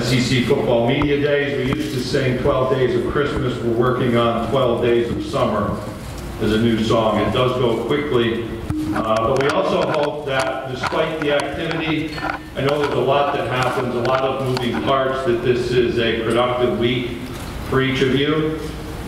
SEC football media days. We used to sing 12 Days of Christmas. We're working on 12 Days of Summer as a new song. It does go quickly, but we also hope that despite the activity, I know there's a lot that happens, a lot of moving parts, that this is a productive week for each of you.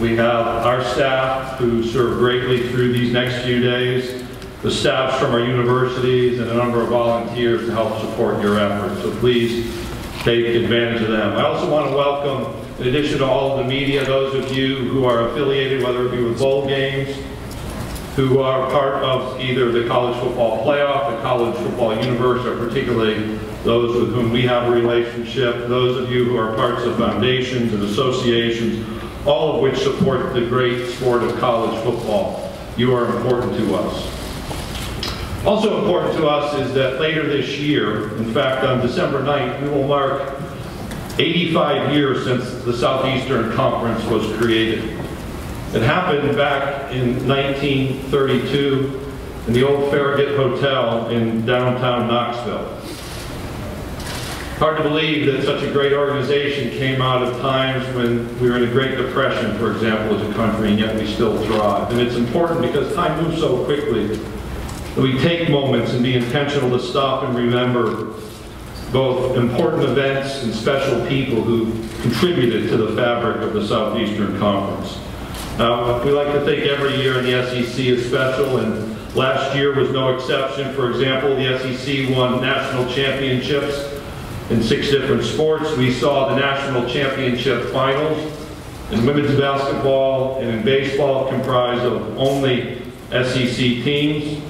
We have our staff who serve greatly through these next few days, the staffs from our universities, and a number of volunteers to help support your efforts. So please take advantage of them. I also want to welcome, in addition to all of the media, those of you who are affiliated, whether it be with bowl games, who are part of either the college football playoff, the college football universe, or particularly those with whom we have a relationship, those of you who are parts of foundations and associations, all of which support the great sport of college football. You are important to us. Also important to us is that later this year, in fact on December 9th, we will mark 85 years since the Southeastern Conference was created. It happened back in 1932 in the old Farragut Hotel in downtown Knoxville. Hard to believe that such a great organization came out of times when we were in a Great Depression, for example, as a country, and yet we still thrive. And it's important because time moves so quickly that we take moments and be intentional to stop and remember both important events and special people who contributed to the fabric of the Southeastern Conference. We like to think every year in the SEC is special, and last year was no exception. For example, the SEC won national championships in 6 different sports. We saw the national championship finals in women's basketball and in baseball comprised of only SEC teams.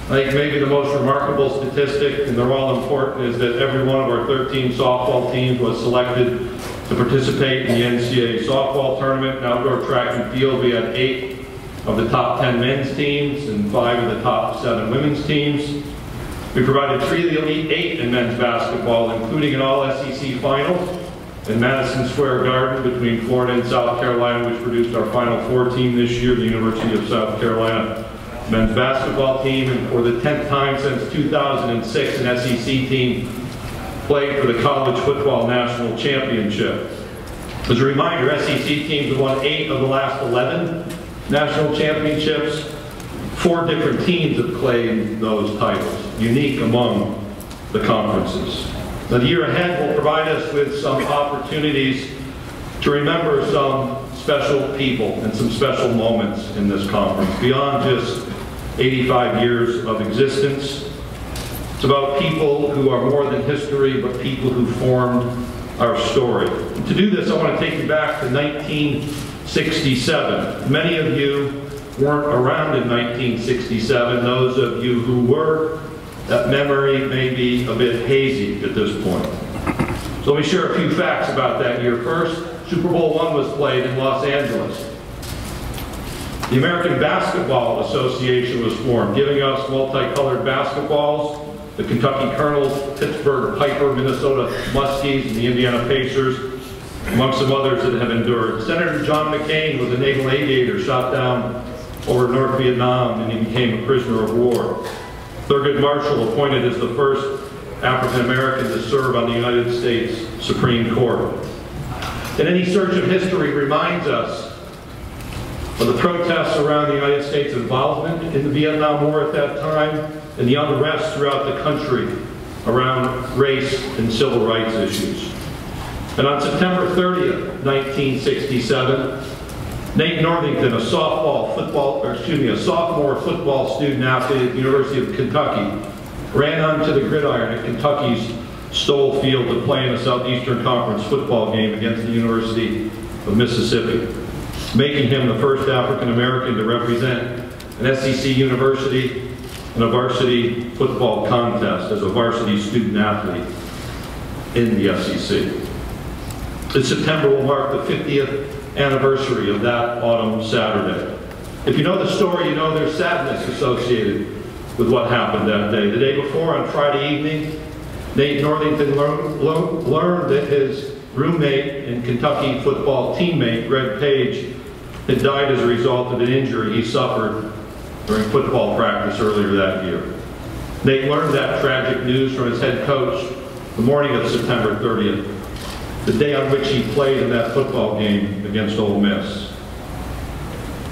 I think maybe the most remarkable statistic, and they're all important, is that every one of our 13 softball teams was selected to participate in the NCAA softball tournament. In outdoor track and field, we had 8 of the top 10 men's teams and 5 of the top 7 women's teams. We provided 3 of the Elite 8 in men's basketball, including an all-SEC final in Madison Square Garden between Florida and South Carolina, which produced our Final Four team this year, the University of South Carolina men's basketball team. And for the 10th time since 2006, an SEC team played for the College Football National Championship. As a reminder, SEC teams have won 8 of the last 11 national championships. 4 different teams have claimed those titles, unique among the conferences. Now, the year ahead will provide us with some opportunities to remember some special people and some special moments in this conference, beyond just 85 years of existence. It's about people who are more than history, but people who formed our story. And to do this, I want to take you back to 1967. Many of you weren't around in 1967. Those of you who were, that memory may be a bit hazy at this point. So let me share a few facts about that year. First, Super Bowl I was played in Los Angeles. The American Basketball Association was formed, giving us multicolored basketballs. The Kentucky Colonels, Pittsburgh Piper, Minnesota Muskies, and the Indiana Pacers, among some others that have endured. Senator John McCain was a naval aviator shot down over North Vietnam, and he became a prisoner of war. Thurgood Marshall appointed as the first African American to serve on the United States Supreme Court. And any search of history reminds us of the protests around the United States' involvement in the Vietnam War at that time, and the unrest throughout the country around race and civil rights issues. And on September 30th, 1967, Nate Northington, a sophomore football student athlete at the University of Kentucky, ran onto the gridiron at Kentucky's Stoll Field to play in a Southeastern Conference football game against the University of Mississippi, making him the first African American to represent an SEC university in a varsity football contest as a varsity student athlete in the SEC. This September will mark the 50th anniversary of that autumn Saturday. If you know the story, you know there's sadness associated with what happened that day. The day before, on Friday evening, Nate Northington learned that his roommate and Kentucky football teammate, Greg Page, had died as a result of an injury he suffered during football practice earlier that year. Nate learned that tragic news from his head coach the morning of September 30th. the day on which he played in that football game against Ole Miss.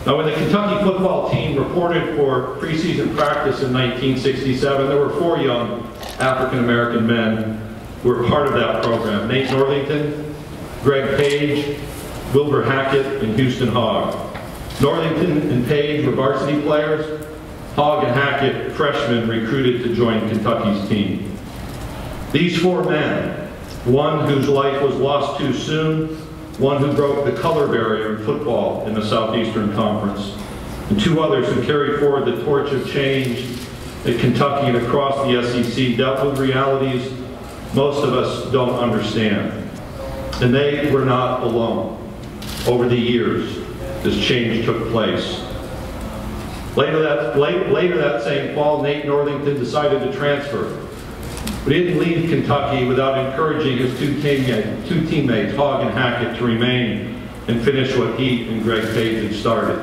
Now, when the Kentucky football team reported for preseason practice in 1967, there were 4 young African-American men who were part of that program: Nate Northington, Greg Page, Wilbur Hackett, and Houston Hogg. Northington and Page were varsity players. Hogg and Hackett, freshmen, recruited to join Kentucky's team. These 4 men, one whose life was lost too soon, one who broke the color barrier in football in the Southeastern Conference, and 2 others who carried forward the torch of change at Kentucky and across the SEC, dealt with realities most of us don't understand. And they were not alone. Over the years, this change took place. Later that same fall, Nate Northington decided to transfer. But he didn't leave Kentucky without encouraging his 2 teammates, Hogg and Hackett, to remain and finish what he and Greg Page had started.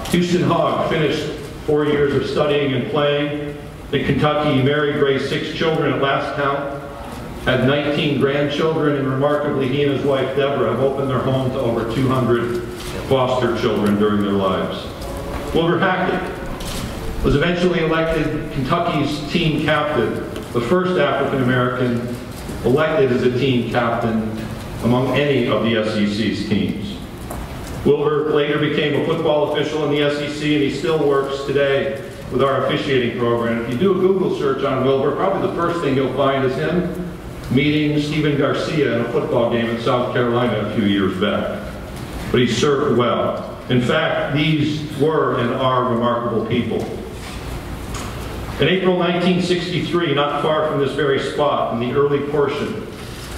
Houston Hogg finished 4 years of studying and playing. In Kentucky, he married, raised 6 children at last count, had 19 grandchildren, and remarkably, he and his wife Deborah have opened their home to over 200 foster children during their lives. Wilbur Hackett was eventually elected Kentucky's team captain, the first African-American elected as a team captain among any of the SEC's teams. Wilbur later became a football official in the SEC, and he still works today with our officiating program. If you do a Google search on Wilbur, probably the first thing you'll find is him meeting Stephen Garcia in a football game in South Carolina a few years back. But he served well. In fact, these were and are remarkable people. In April 1963, not far from this very spot, in the early portion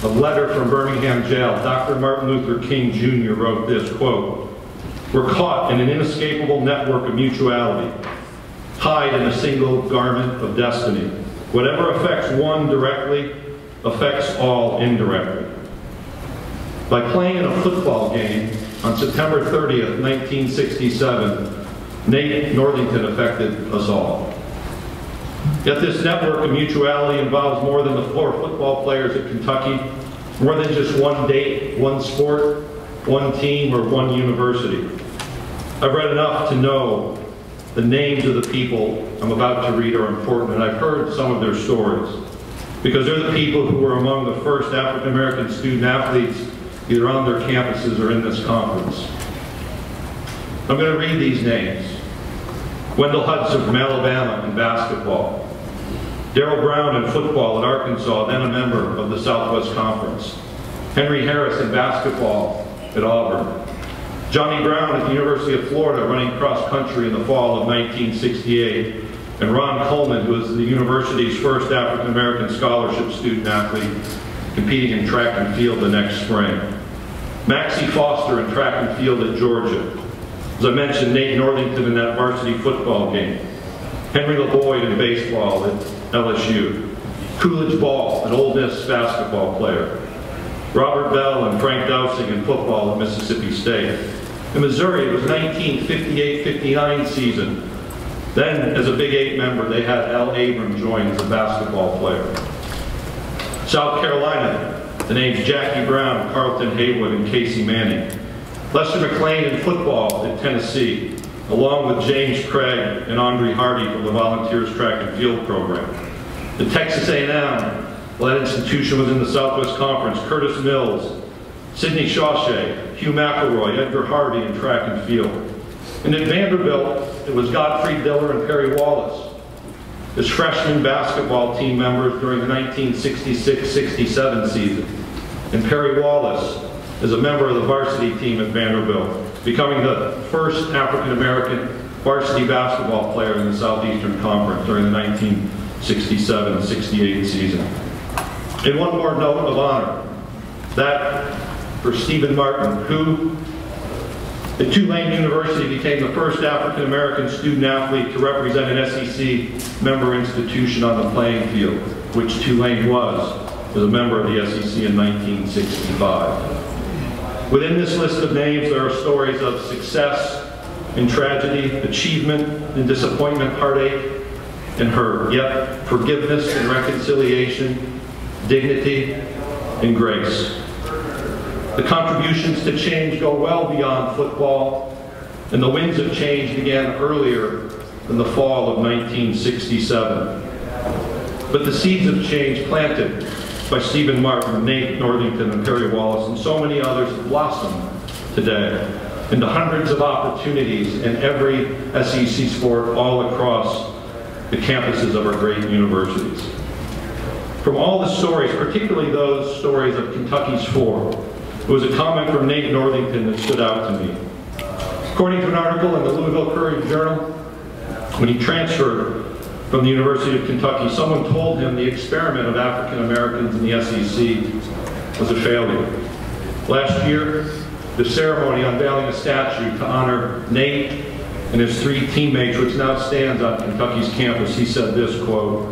of Letter from Birmingham Jail, Dr. Martin Luther King Jr. wrote this, quote, "We're caught in an inescapable network of mutuality, tied in a single garment of destiny. Whatever affects one directly affects all indirectly." By playing in a football game on September 30th, 1967, Nate Northington affected us all. Yet this network of mutuality involves more than the 4 football players at Kentucky, more than just one date, one sport, one team, or one university. I've read enough to know the names of the people I'm about to read are important, and I've heard some of their stories, because they're the people who were among the first African-American student athletes either on their campuses or in this conference. I'm going to read these names. Wendell Hudson from Alabama in basketball. Darrell Brown in football at Arkansas, then a member of the Southwest Conference. Henry Harris in basketball at Auburn. Johnny Brown at the University of Florida running cross country in the fall of 1968. And Ron Coleman, who was the university's first African-American scholarship student athlete, competing in track and field the next spring. Maxie Foster in track and field at Georgia. As I mentioned, Nate Northington in that varsity football game. Henry LeBoyd in baseball at LSU. Coolidge Ball, an Ole Miss basketball player. Robert Bell and Frank Dowsing in football at Mississippi State. In Missouri, it was 1958-59 season. Then, as a Big 8 member, they had Al Abram join as a basketball player. South Carolina, the names Jackie Brown, Carlton Haywood, and Casey Manning. Lester McLean in football at Tennessee, along with James Craig and Andre Hardy from the Volunteers Track and Field program. At Texas A&M, well, that institution was in the Southwest Conference. Curtis Mills, Sidney Shawshea, Hugh McElroy, Edgar Hardy in track and field. And at Vanderbilt, it was Godfrey Diller and Perry Wallace as freshman basketball team members during the 1966-67 season. And Perry Wallace as a member of the varsity team at Vanderbilt, becoming the first African-American varsity basketball player in the Southeastern Conference during the 1967-68 season. And one more note of honor, that for Stephen Martin, who at Tulane University became the first African-American student athlete to represent an SEC member institution on the playing field, which Tulane was as a member of the SEC in 1965. Within this list of names, there are stories of success and tragedy, achievement and disappointment, heartache and hurt, yet forgiveness and reconciliation, dignity and grace. The contributions to change go well beyond football, and the winds of change began earlier than the fall of 1967. But the seeds of change planted by Stephen Martin, Nate Northington, and Perry Wallace, and so many others have blossomed today into hundreds of opportunities in every SEC sport all across the campuses of our great universities. From all the stories, particularly those stories of Kentucky's four, there was a comment from Nate Northington that stood out to me. According to an article in the Louisville Courier-Journal, when he transferred from the University of Kentucky, someone told him the experiment of African Americans in the SEC was a failure. Last year, the ceremony unveiling a statue to honor Nate and his three teammates, which now stands on Kentucky's campus, he said this, quote,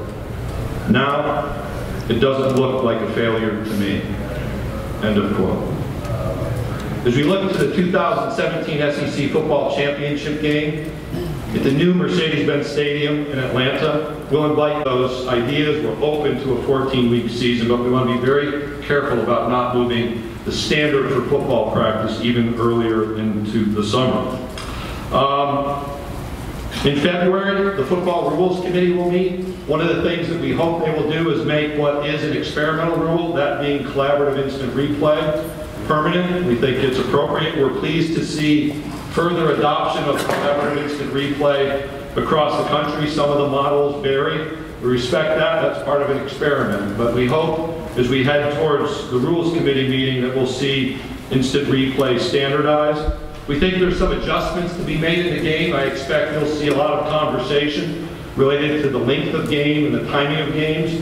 "Now, it doesn't look like a failure to me," end of quote. As we look to the 2017 SEC football championship game at the new Mercedes-Benz Stadium in Atlanta, we'll invite those ideas. We're open to a 14-week season, but we want to be very careful about not moving the standard for football practice even earlier into the summer. In February, the Football Rules Committee will meet. One of the things that we hope they will do is make what is an experimental rule, that being collaborative instant replay, permanent. We think it's appropriate. We're pleased to see further adoption of collaborative instant replay across the country. Some of the models vary. We respect that. That's part of an experiment. But we hope, as we head towards the Rules Committee meeting, that we'll see instant replay standardized. We think there's some adjustments to be made in the game. I expect you'll see a lot of conversation related to the length of game and the timing of games.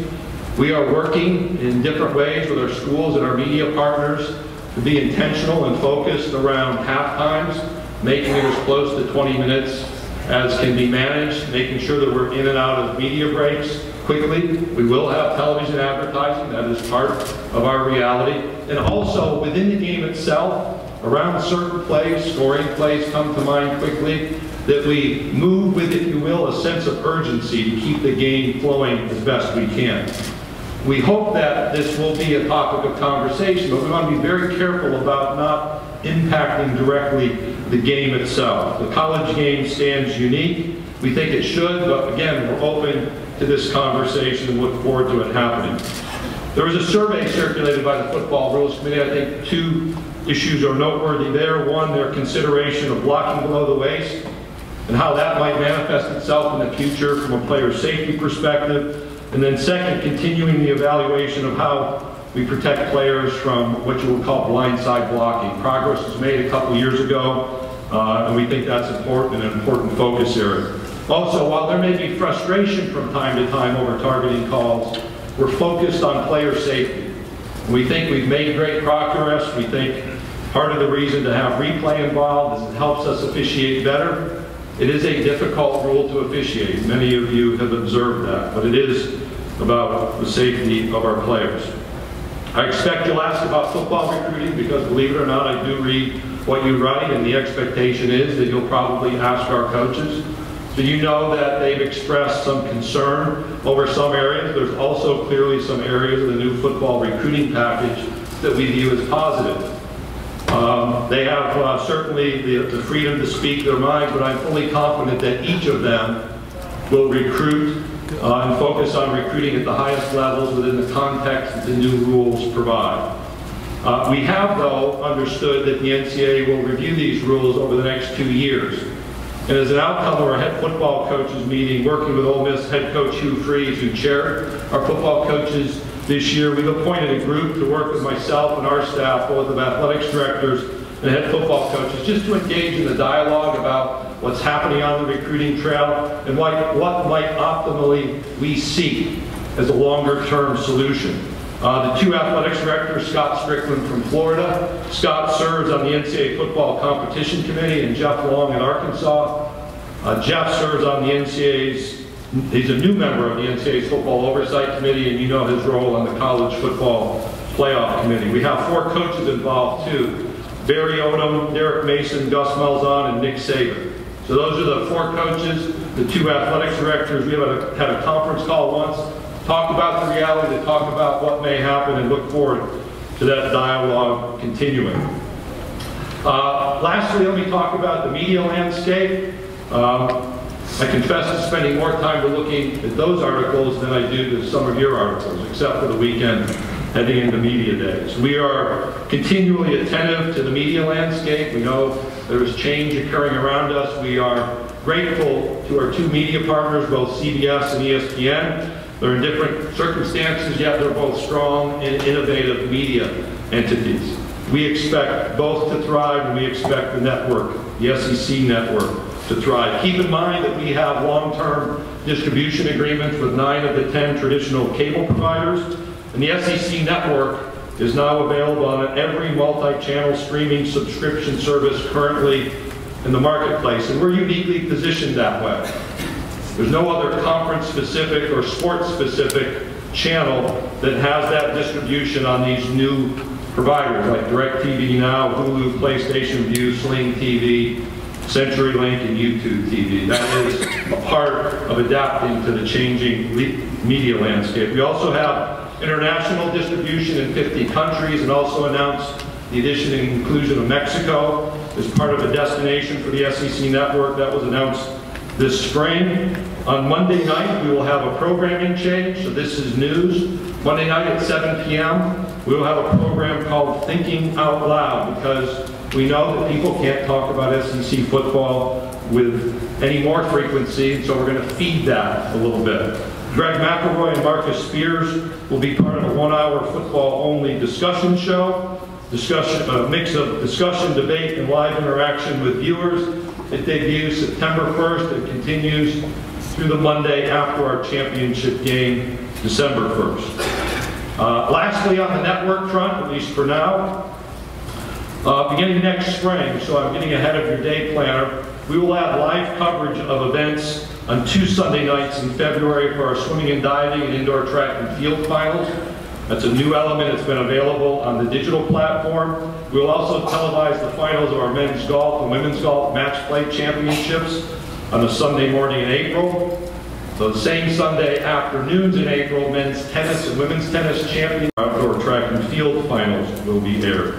We are working in different ways with our schools and our media partners to be intentional and focused around half times, making it as close to 20 minutes as can be managed, making sure that we're in and out of media breaks quickly. We will have television advertising. That is part of our reality. And also within the game itself, around certain plays, scoring plays come to mind quickly, that we move with, if you will, a sense of urgency to keep the game flowing as best we can. We hope that this will be a topic of conversation, but we want to be very careful about not impacting directly the game itself. The college game stands unique. We think it should, but again, we're open to this conversation and look forward to it happening. There was a survey circulated by the Football Rules Committee. I think two issues are noteworthy there. One, their consideration of blocking below the waist and how that might manifest itself in the future from a player safety perspective. And then second, continuing the evaluation of how we protect players from what you would call blindside blocking. Progress was made a couple years ago, and we think that's important, an important focus area. Also, while there may be frustration from time to time over targeting calls, we're focused on player safety. We think we've made great progress. We think part of the reason to have replay involved is it helps us officiate better. It is a difficult rule to officiate. Many of you have observed that, but it is about the safety of our players. I expect you'll ask about football recruiting because, believe it or not, I do read what you write, and the expectation is that you'll probably ask our coaches. So you know that they've expressed some concern over some areas. There's also clearly some areas of the new football recruiting package that we view as positive. They have certainly the freedom to speak their mind, but I'm fully confident that each of them will recruit and focus on recruiting at the highest levels within the context that the new rules provide. We have, though, understood that the NCAA will review these rules over the next 2 years. And as an outcome of our head football coaches meeting, working with Ole Miss head coach Hugh Freeze, who chaired our football coaches this year, we've appointed a group to work with myself and our staff, both of athletics directors and head football coaches, just to engage in the dialogue about what's happening on the recruiting trail and what might optimally we seek as a longer-term solution. The two athletics directors, Scott Strickland from Florida. Scott serves on the NCAA Football Competition Committee, and Jeff Long in Arkansas. Jeff serves on the NCAA's, he's a new member of the NCAA's Football Oversight Committee, and you know his role on the College Football Playoff Committee. We have 4 coaches involved too. Barry Odom, Derek Mason, Gus Malzahn, and Nick Saban. So those are the 4 coaches, the 2 athletics directors. We had a conference call once, talk about the reality, to talk about what may happen, and look forward to that dialogue continuing. Lastly, let me talk about the media landscape. I confess to spending more time looking at those articles than I do to some of your articles, except for the weekend heading into media days. We are continually attentive to the media landscape. We know there is change occurring around us. We are grateful to our two media partners, both CBS and ESPN. They're in different circumstances, yet they're both strong and innovative media entities. We expect both to thrive, and we expect the network, the SEC network, to thrive. Keep in mind that we have long-term distribution agreements with 9 of the 10 traditional cable providers, and the SEC network is now available on every multi-channel streaming subscription service currently in the marketplace, and we're uniquely positioned that way. There's no other conference-specific or sports-specific channel that has that distribution on these new providers like DirecTV Now, Hulu, PlayStation Vue, Sling TV, CenturyLink, and YouTube TV. That is a part of adapting to the changing media landscape. We also have international distribution in 50 countries, and also announced the addition and inclusion of Mexico as part of a destination for the SEC network. That was announced this spring. On Monday night, we will have a programming change, so this is news. Monday night at 7 p.m., we will have a program called Thinking Out Loud, because we know that people can't talk about SEC football with any more frequency, and so we're going to feed that a little bit. Greg McElroy and Marcus Spears will be part of a 1-hour football-only discussion show. A mix of discussion, debate, and live interaction with viewers. It debuts September 1st and continues through the Monday after our championship game, December 1st. Lastly, on the network front, at least for now, beginning next spring, so I'm getting ahead of your day planner, we will have live coverage of events on 2 Sunday nights in February for our swimming and diving and indoor track and field finals. That's a new element. It's been available on the digital platform. We will also televise the finals of our men's golf and women's golf match play championships on a Sunday morning in April. So the same Sunday afternoons in April, men's tennis and women's tennis champion outdoor track and field finals will be aired.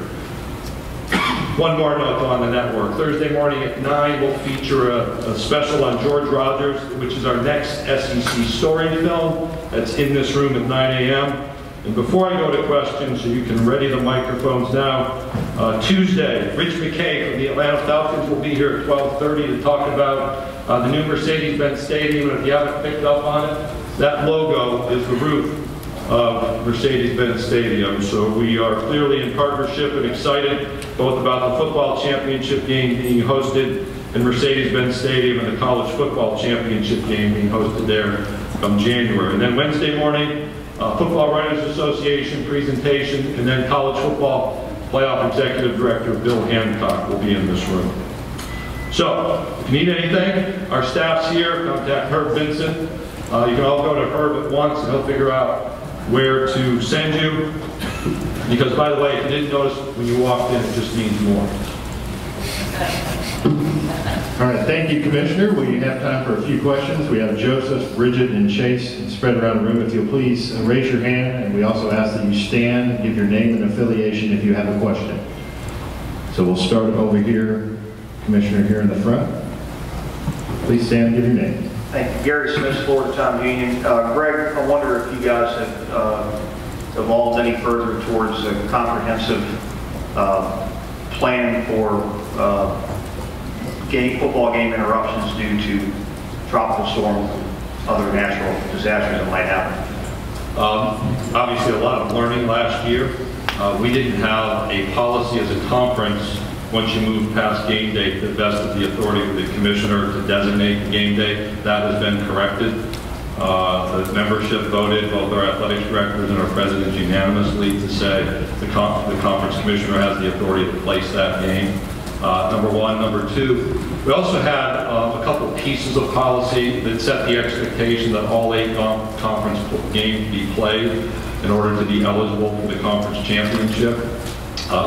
One more note on the network. Thursday morning at 9, we'll feature a special on George Rogers, which is our next SEC story film. That's in this room at 9 a.m. And before I go to questions, so you can ready the microphones now, Tuesday, Rich McKay from the Atlanta Falcons will be here at 12:30 to talk about the new Mercedes-Benz Stadium. And if you haven't picked up on it, that logo is the roof of Mercedes-Benz Stadium. So we are clearly in partnership and excited both about the football championship game being hosted in Mercedes-Benz Stadium and the college football championship game being hosted there come January. And then Wednesday morning, Football Writers Association presentation, and then college football playoff executive director Bill Hancock will be in this room. So, if you need anything, our staff's here. Contact Herb Vincent. You can all go to Herb at once, and he'll figure out where to send you. Because, by the way, if you didn't notice when you walked in, it just means more. All right, thank you, Commissioner. We have time for a few questions. We have Joseph, Bridget, and Chase spread around the room. If you'll please raise your hand, and we also ask that you stand, give your name and affiliation if you have a question. So we'll start over here, Commissioner here in the front. Please stand and give your name. Thank you. Gary Smith, Florida Time Union. Greg, I wonder if you guys have evolved any further towards a comprehensive plan for football game interruptions due to tropical storms and other natural disasters that might happen. Obviously, a lot of learning last year. We didn't have a policy as a conference once you move past game day that vested the authority of the commissioner to designate the game day. That has been corrected. The membership voted, both our athletics directors and our president unanimously, to say the conference commissioner has the authority to place that game. Number one. Number two, we also had a couple pieces of policy that set the expectation that all 8 conference games be played in order to be eligible for the conference championship.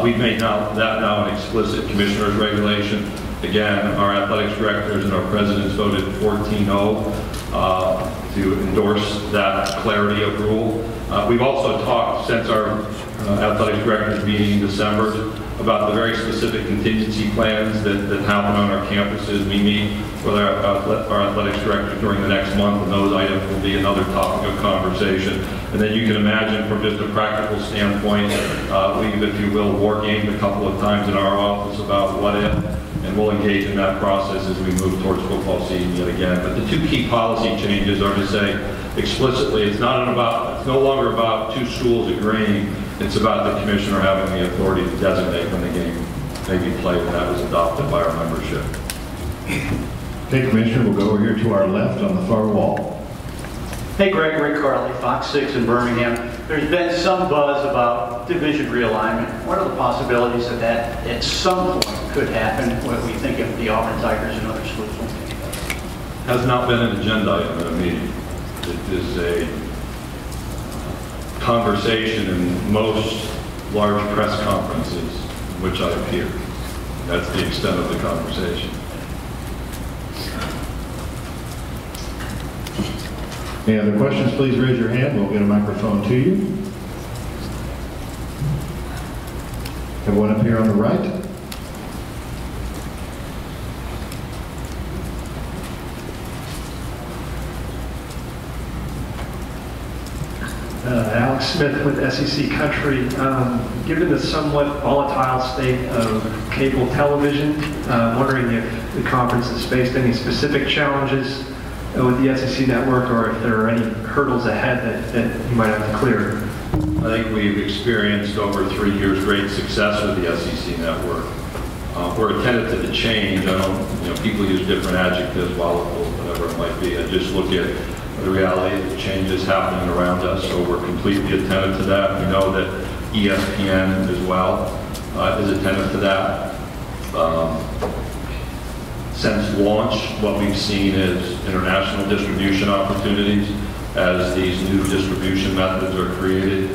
We've made that now an explicit commissioner's regulation. Again, our athletics directors and our presidents voted 14-0 to endorse that clarity of rule. We've also talked since our athletic directors meeting in December about the very specific contingency plans that happen on our campuses. We meet with our athletics directors during the next month, and those items will be another topic of conversation. And then you can imagine from just a practical standpoint, we've, if you will, war gamed a couple of times in our office about what if, and we'll engage in that process as we move towards football season yet again. But the two key policy changes are to say explicitly it's no longer about two schools agreeing, it's about the commissioner having the authority to designate when the game may be played, and that was adopted by our membership. Okay, Commissioner, we'll go over here to our left on the far wall. Hey, Greg, Rick Carley, Fox 6 in Birmingham. There's been some buzz about division realignment. What are the possibilities that at some point could happen when we think of the Auburn Tigers and other schools? Has not been an agenda item at a meeting. It is a conversation in most large press conferences in which I appear. That's the extent of the conversation. Any other questions, please raise your hand. We'll get a microphone to you. Have one up here on the right. Alex Smith with SEC Country. Given the somewhat volatile state of cable television, wondering if the conference has faced any specific challenges with the SEC network, or if there are any hurdles ahead that you might have to clear. I think we've experienced over 3 years great success with the SEC network. We're attentive to the change. People use different adjectives, volatile, whatever it might be. I just look at the reality of the changes happening around us, so we're completely attentive to that. We know that ESPN as well is attentive to that. Since launch, what we've seen is international distribution opportunities as these new distribution methods are created.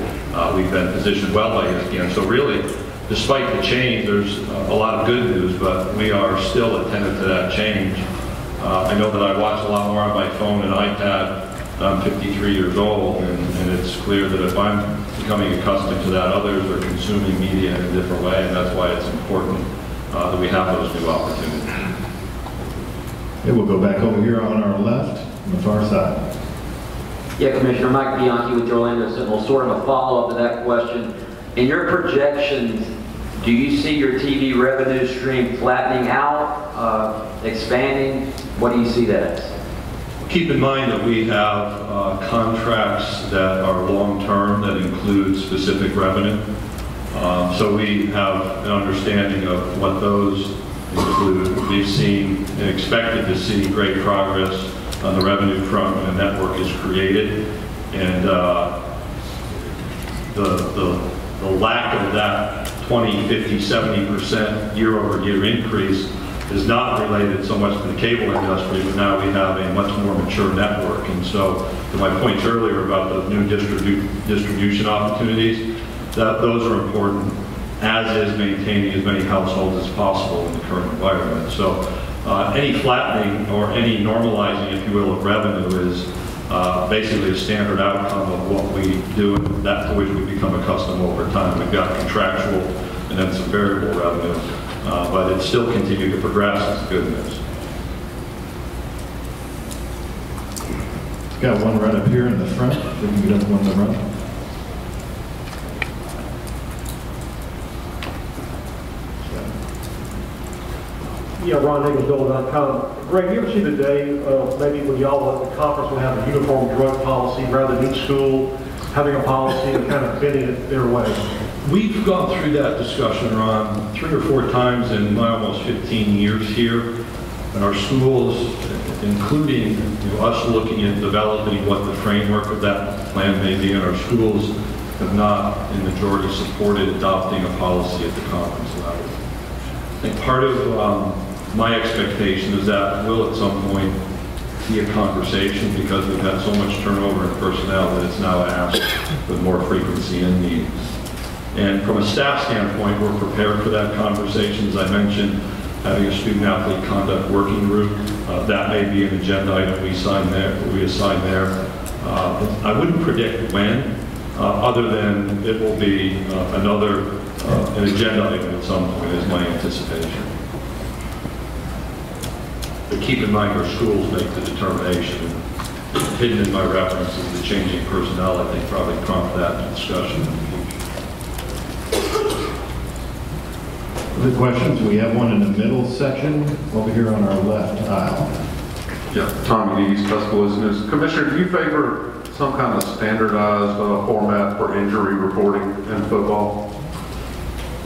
We've been positioned well by ESPN. So really, despite the change, there's a lot of good news, but we are still attentive to that change. I know that I watch a lot more on my phone and iPad. I'm 53 years old, and it's clear that if I'm becoming accustomed to that, others are consuming media in a different way, and that's why it's important that we have those new opportunities. Okay, we'll go back over here on our left, on the far side. Yeah, Commissioner Mike Bianchi with the Orlando Sentinel. Sort of a follow-up to that question. In your projections, do you see your TV revenue stream flattening out, expanding? What do you see that as? Keep in mind that we have contracts that are long-term that include specific revenue. So we have an understanding of what those include. We've seen and expected to see great progress on the revenue front when a network is created. And the lack of that 20, 50, 70% year-over-year increase is not related so much to the cable industry, but now we have a much more mature network. And so, to my points earlier about those new distribution opportunities, those are important, as is maintaining as many households as possible in the current environment. So, any flattening or any normalizing, if you will, of revenue is basically a standard outcome of what we do, and that to which we become accustomed over time. We've got contractual and then some variable revenue. But it's still continued to progress. It's good news. Got one right up here in the front. We can get up one to the right. Yeah, Ron Higgins.com. Greg, you ever see the day maybe when y'all at the conference will have a uniform drug policy rather than each school having a policy and kind of bending it their way? We've gone through that discussion, Ron, 3 or 4 times in my almost 15 years here. And our schools, including us looking at developing what the framework of that plan may be, and our schools have not, in majority, supported adopting a policy at the conference level. I think part of my expectation is that will at some point be a conversation, because we've had so much turnover in personnel that it's now asked with more frequency in meetings. And from a staff standpoint, we're prepared for that conversation. As I mentioned, having a student-athlete conduct working group, that may be an agenda item we assign there. I wouldn't predict when, other than it will be an agenda item at some point, is my anticipation. But keep in mind, our schools make the determination. Hidden in my reference is the changing personnel, I think, probably prompt that discussion. Other questions? We have one in the middle section over here on our left aisle. Yeah, Tommy Dees, Tuscaloosa News. Commissioner, do you favor some kind of standardized format for injury reporting in football?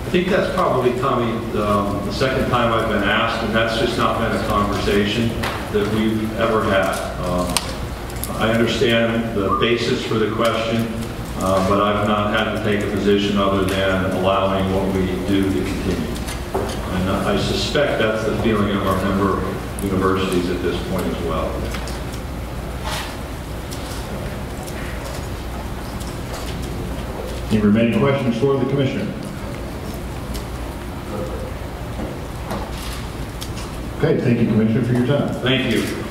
I think that's probably, Tommy, the second time I've been asked, and that's just not been a conversation that we've ever had. I understand the basis for the question, but I've not had to take a position other than allowing what we do to continue. And I suspect that's the feeling of our member universities at this point as well. Any remaining questions for the Commissioner? Okay, thank you, Commissioner, for your time. Thank you.